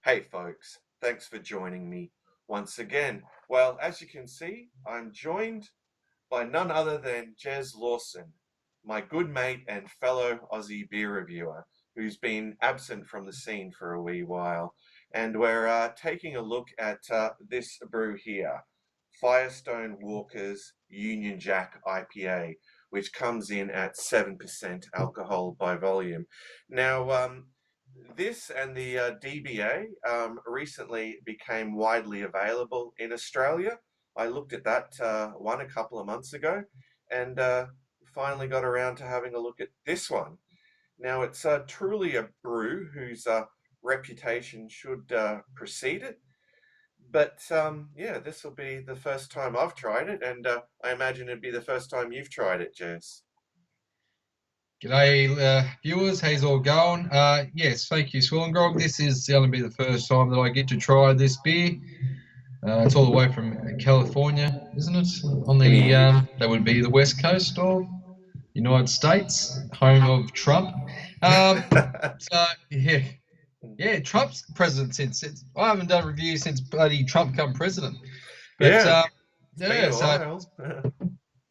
Hey folks, thanks for joining me once again. Well, as you can see, I'm joined by none other than Jez Lawson, my good mate and fellow Aussie beer reviewer, who's been absent from the scene for a wee while. And we're taking a look at this brew here, Firestone Walker's Union Jack IPA, which comes in at 7% alcohol by volume. Now, this and the DBA recently became widely available in Australia. I looked at that one a couple of months ago and finally got around to having a look at this one. Now, it's truly a brew whose reputation should precede it. But yeah, this will be the first time I've tried it, and I imagine it'd be the first time you've tried it, Jess. G'day, viewers. How's all going? Yes, thank you, SwillinGrog. This is going to be the first time that I get to try this beer. It's all the way from California, isn't it? On the that would be the west coast of United States, home of Trump. So yeah, Trump's president since I haven't done a review since bloody Trump come president. But Yeah, it's been yeah, a so while.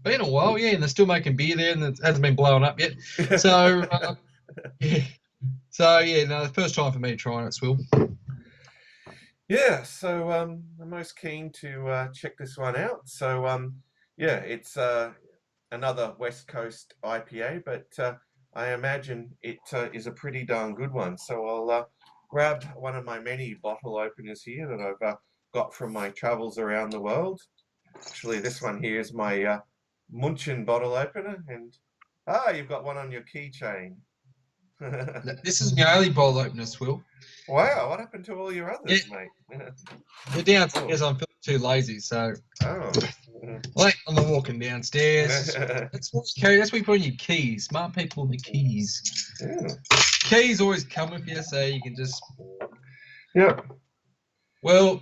been a while, yeah, and they're still making beer there, and it hasn't been blowing up yet. So. Yeah. So yeah, no, the first time for me trying it, Swill. Yeah, so I'm most keen to check this one out. So yeah, it's another West Coast IPA, but I imagine it is a pretty darn good one. So I'll grab one of my many bottle openers here that I've got from my travels around the world. Actually, this one here is my Munchen bottle opener, and you've got one on your keychain. This is my only bowl opener, Swill. Wow, what happened to all your Yeah, others, mate? they're Oh, downstairs. I'm feeling too lazy, so oh. like I'm not walking downstairs. That's what you carry. That's what you put in your keys. Smart people in the keys. Yeah. Keys always come with you, so you can just. Yeah. Well,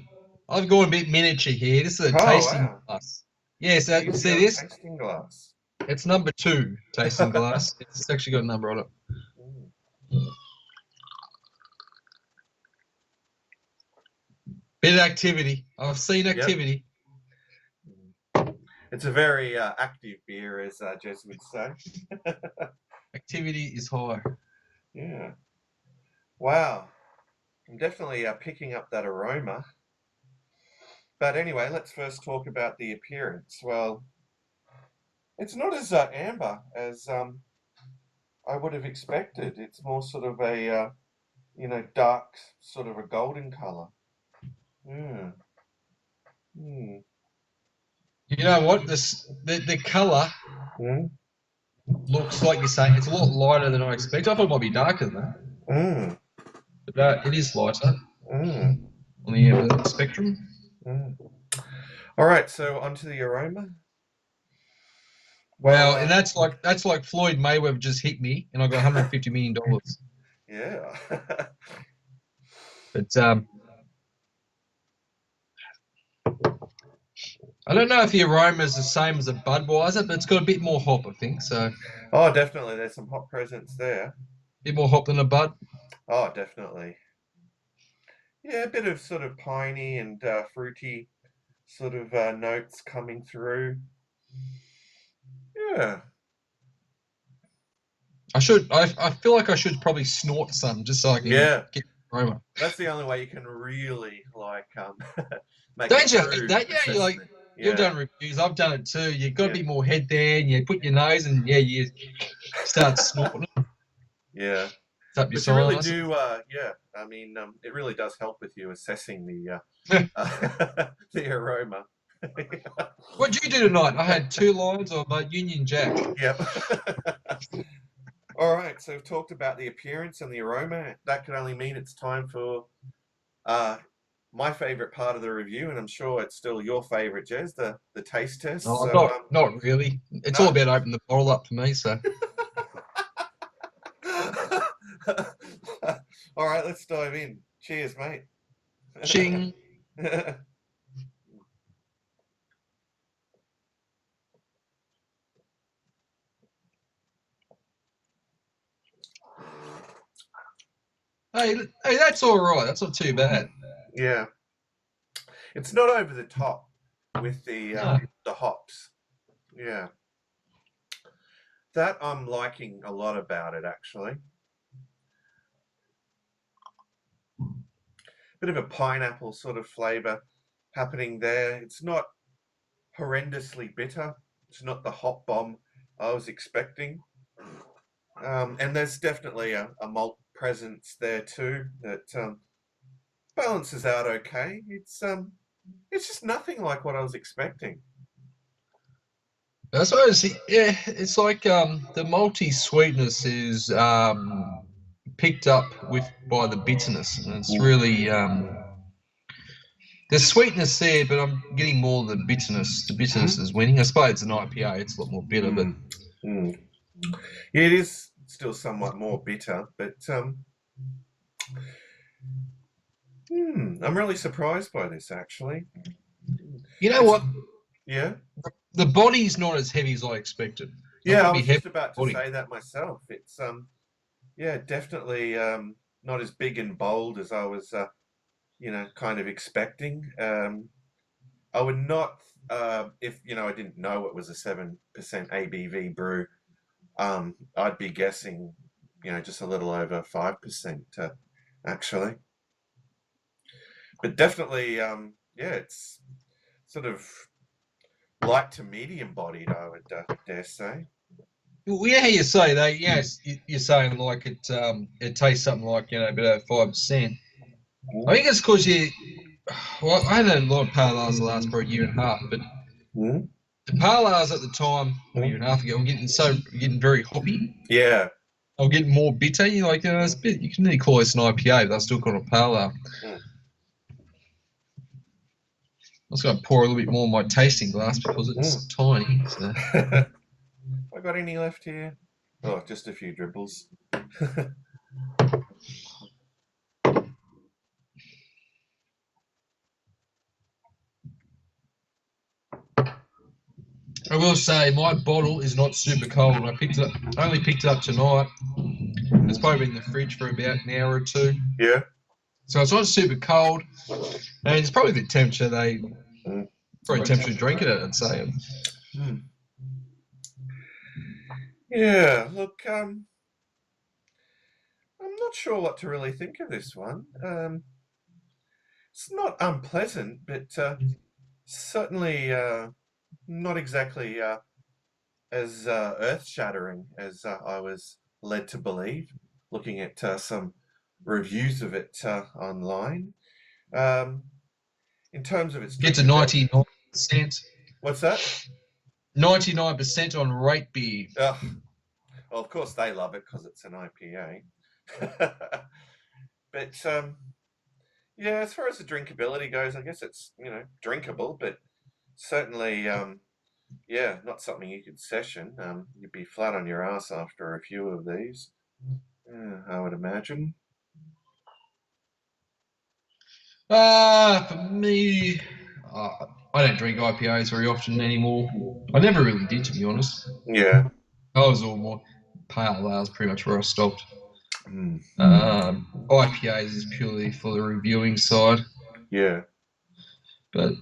I've gone a bit miniature here. This is a Oh, tasting wow. glass. Yeah, so You've see got a this? tasting glass. It's number 2 tasting glass. It's actually got a number on it. Mm. Bit of activity. I've seen Yep. activity. It's a very active beer, as Jess would say. Activity is high. Yeah. Wow. I'm definitely picking up that aroma. But anyway, let's first talk about the appearance. Well, it's not as amber as I would have expected. It's more sort of a, dark, sort of a golden color. Mm. Mm. You know what? The colour Mm. looks like you're saying it's a lot lighter than I expect. I thought it might be darker than that, Mm. but it is lighter Mm. on the spectrum. Mm. All right, so onto the aroma. Well, Wow, and that's like Floyd Mayweather just hit me, and I got $150 million. yeah. But I don't know if the aroma is the same as a Budweiser, but it's got a bit more hop, I think. So a Oh, definitely. There's some hot presence there. bit more hop than a Bud. Oh, definitely. Yeah, a bit of sort of piney and fruity sort of notes coming through. Yeah. I feel like I should probably snort some just so I can Yeah. get the aroma. That's the only way you can really like make a Don't you hate true that? Yeah, assessment. you've Yeah. done reviews. I've done it too. You've got a Yeah. bit more head there, and you put your nose, and yeah, you start snorting it Yeah. up your But you really sinuses. do yeah. I mean, it really does help with you assessing the the aroma. What'd you do tonight? I had 2 lines of Union Jack. Yep. All right, so we've talked about the appearance and the aroma. That can only mean it's time for uh, my favorite part of the review, and I'm sure it's still your favorite, Jez, the taste test. No, So, not really. It's all no? about opening the bottle up for me. So, All right, let's dive in. Cheers, mate. ching. Hey, that's all right. That's not too bad. Yeah, it's not over the top with No. the hops. Yeah, that I'm liking a lot about it actually. Bit of a pineapple sort of flavour happening there. It's not horrendously bitter. It's not the hop bomb I was expecting. And there's definitely a malt presence there too that balances out okay. It's just nothing like what I was expecting. I suppose, yeah, it's like the malty sweetness is picked up with by the bitterness, and it's really there's sweetness there, but I'm getting more of the bitterness. The bitterness is winning. I suppose it's an IPA; it's a lot more bitter, but Mm. Mm. Yeah, it is still somewhat more bitter, but I'm really surprised by this actually. you know It's what? yeah, The body's not as heavy as I expected. So I'm yeah. I probably was heavy just about to body. say that myself. It's yeah, definitely not as big and bold as I was kind of expecting. I would not, if I didn't know it was a 7% ABV brew. I'd be guessing, just a little over 5%, actually. But definitely, yeah, it's sort of light to medium bodied, I would dare say. Well, yeah, you say that. Yes, you're saying like it tastes something like a bit over 5%. I think it's because you. Well, I had a lot of parlars the last probably year and a half, but Mm. the parlars at the time, a year and a half ago, were getting very hoppy. Yeah. I'm getting more bitter. It's a bit, you can nearly call this an IPA, but I still call it a parlar. Mm. I was going to pour a little bit more in my tasting glass because it's tiny. So. I got any left here? Oh, just a few dribbles. I will say my bottle is not super cold. I only picked it up tonight. It's probably been in the fridge for about an hour or two. Yeah. So it's not super cold. And it's probably the temperature Mm. probably temperature to drink it at, I'd say. Mm. Yeah, look, I'm not sure what to really think of this one. It's not unpleasant, but certainly not exactly as earth-shattering as I was led to believe, looking at some reviews of it online. Um, in terms of its Gets a drinkability, 99%. what's that? 99% on rate beer. Oh, well, of course they love it because it's an IPA. But yeah, as far as the drinkability goes, I guess it's drinkable, but certainly yeah, not something you could session. You'd be flat on your ass after a few of these. Yeah, I would imagine. For me, uh, I don't drink IPAs very often anymore. I never really did, to be honest. Yeah. I was all more pale ales, pretty much where I stopped. Mm. IPAs is purely for the reviewing side, Yeah. but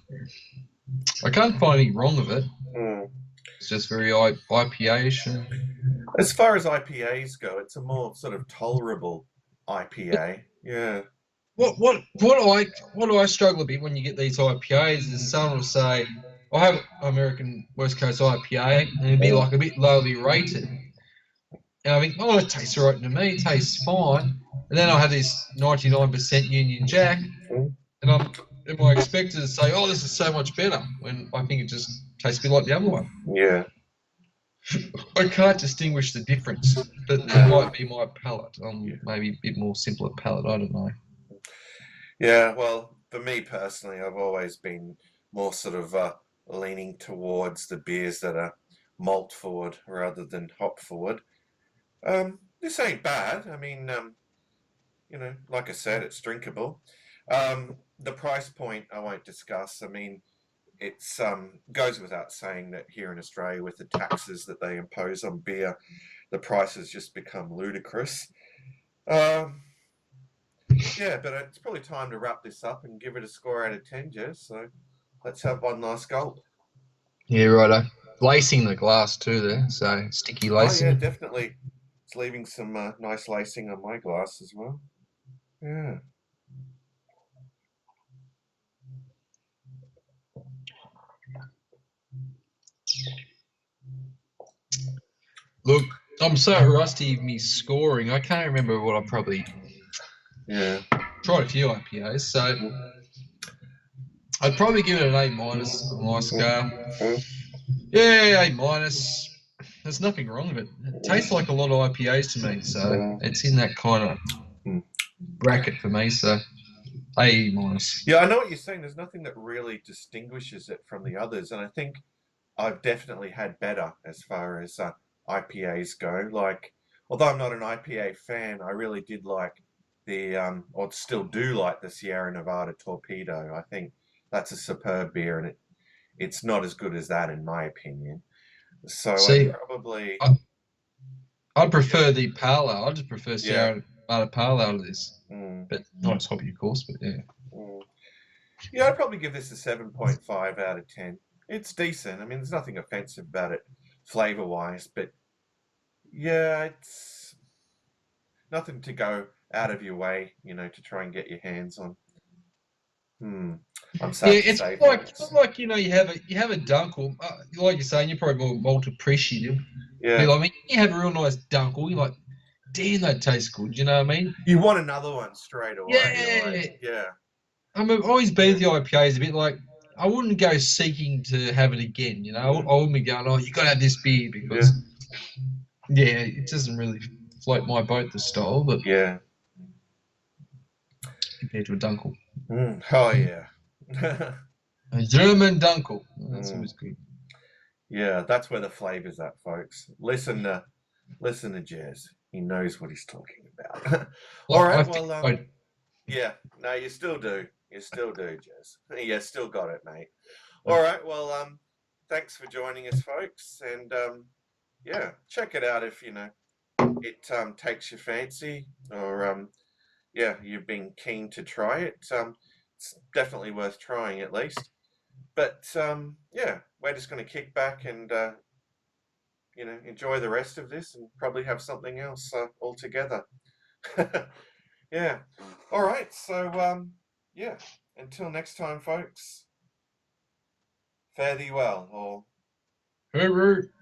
I can't find anything wrong with it. Mm. It's just very IPA-ish. As far as IPAs go, it's a more sort of tolerable IPA. Yeah. What I struggle a bit when you get these IPAs is someone will say, I have American West Coast IPA, and it'd be like a bit lowly rated. And I think, oh, it tastes all right to me, it tastes fine. And then I have this 99% Union Jack, Mm. am I expected to say, oh, this is so much better, when I think it just tastes a bit like the other one. Yeah. I can't distinguish the difference, but it might be my palate. Maybe a bit more simpler palate, I don't know. Yeah, well, for me personally, I've always been more sort of leaning towards the beers that are malt forward rather than hop forward. This ain't bad. I mean, like I said, it's drinkable. The price point I won't discuss. I mean, it's goes without saying that here in Australia, with the taxes that they impose on beer, the prices just become ludicrous. Um, Yeah, but it's probably time to wrap this up and give it a score out of 10, Jez. So let's have one last gulp. Yeah, righto. Lacing the glass too there, so sticky Oh, yeah, lacing. definitely. It's leaving some nice lacing on my glass as well. Yeah. Look, I'm so rusty with me scoring. I can't remember what I probably Yeah. tried a few IPAs, so I'd probably give it an A minus on my scale. Yeah, A minus. There's nothing wrong with it. It tastes like a lot of IPAs to me, so it's in that kind of Mm. bracket for me. So A minus. Yeah, I know what you're saying. There's nothing that really distinguishes it from the others, and I think I've definitely had better as far as IPAs go. Like, although I'm not an IPA fan, I really did like or still do like the Sierra Nevada Torpedo. I think that's a superb beer, and it's not as good as that in my opinion. So I'd See, probably, I'd yeah, prefer the pale ale. I just prefer yeah, Sierra Nevada pale ale to this, mm, but not as hoppy, of course. But yeah. mm. Yeah, I'd probably give this a 7.5 out of 10. It's decent. I mean, there's nothing offensive about it flavor wise, but yeah, it's nothing to go out of your way, to try and get your hands on. Hmm. I'm Yeah, sad to it's say, not folks. like you have a dunkel. Like you're saying, you're probably more malt appreciative. But Yeah. I mean, you have a real nice dunkel. You're like, damn, that tastes good. You know what I mean? You want another one straight away. You're like, Yeah. yeah, I've always been yeah, with the IPAs a bit like I wouldn't go seeking to have it again. mm, I wouldn't be going, oh, you got to have this beer yeah, because yeah, it doesn't really float my boat the style, but yeah. compared to a dunkel, Oh, yeah. a German dunkel, that's Mm, always good. yeah, that's where the flavor's at, folks. Listen to Jez. He knows what he's talking about. All Like I right, think well, I yeah, no, you still do. You still do, Jez. You still got it, mate. All right, well, thanks for joining us, folks, and yeah, check it out if it takes your fancy, or yeah, you've been keen to try it. It's definitely worth trying at least. But yeah, we're just going to kick back and enjoy the rest of this, and probably have something else altogether. Yeah. All right. So yeah. Until next time, folks. Fare thee well, or Herbert.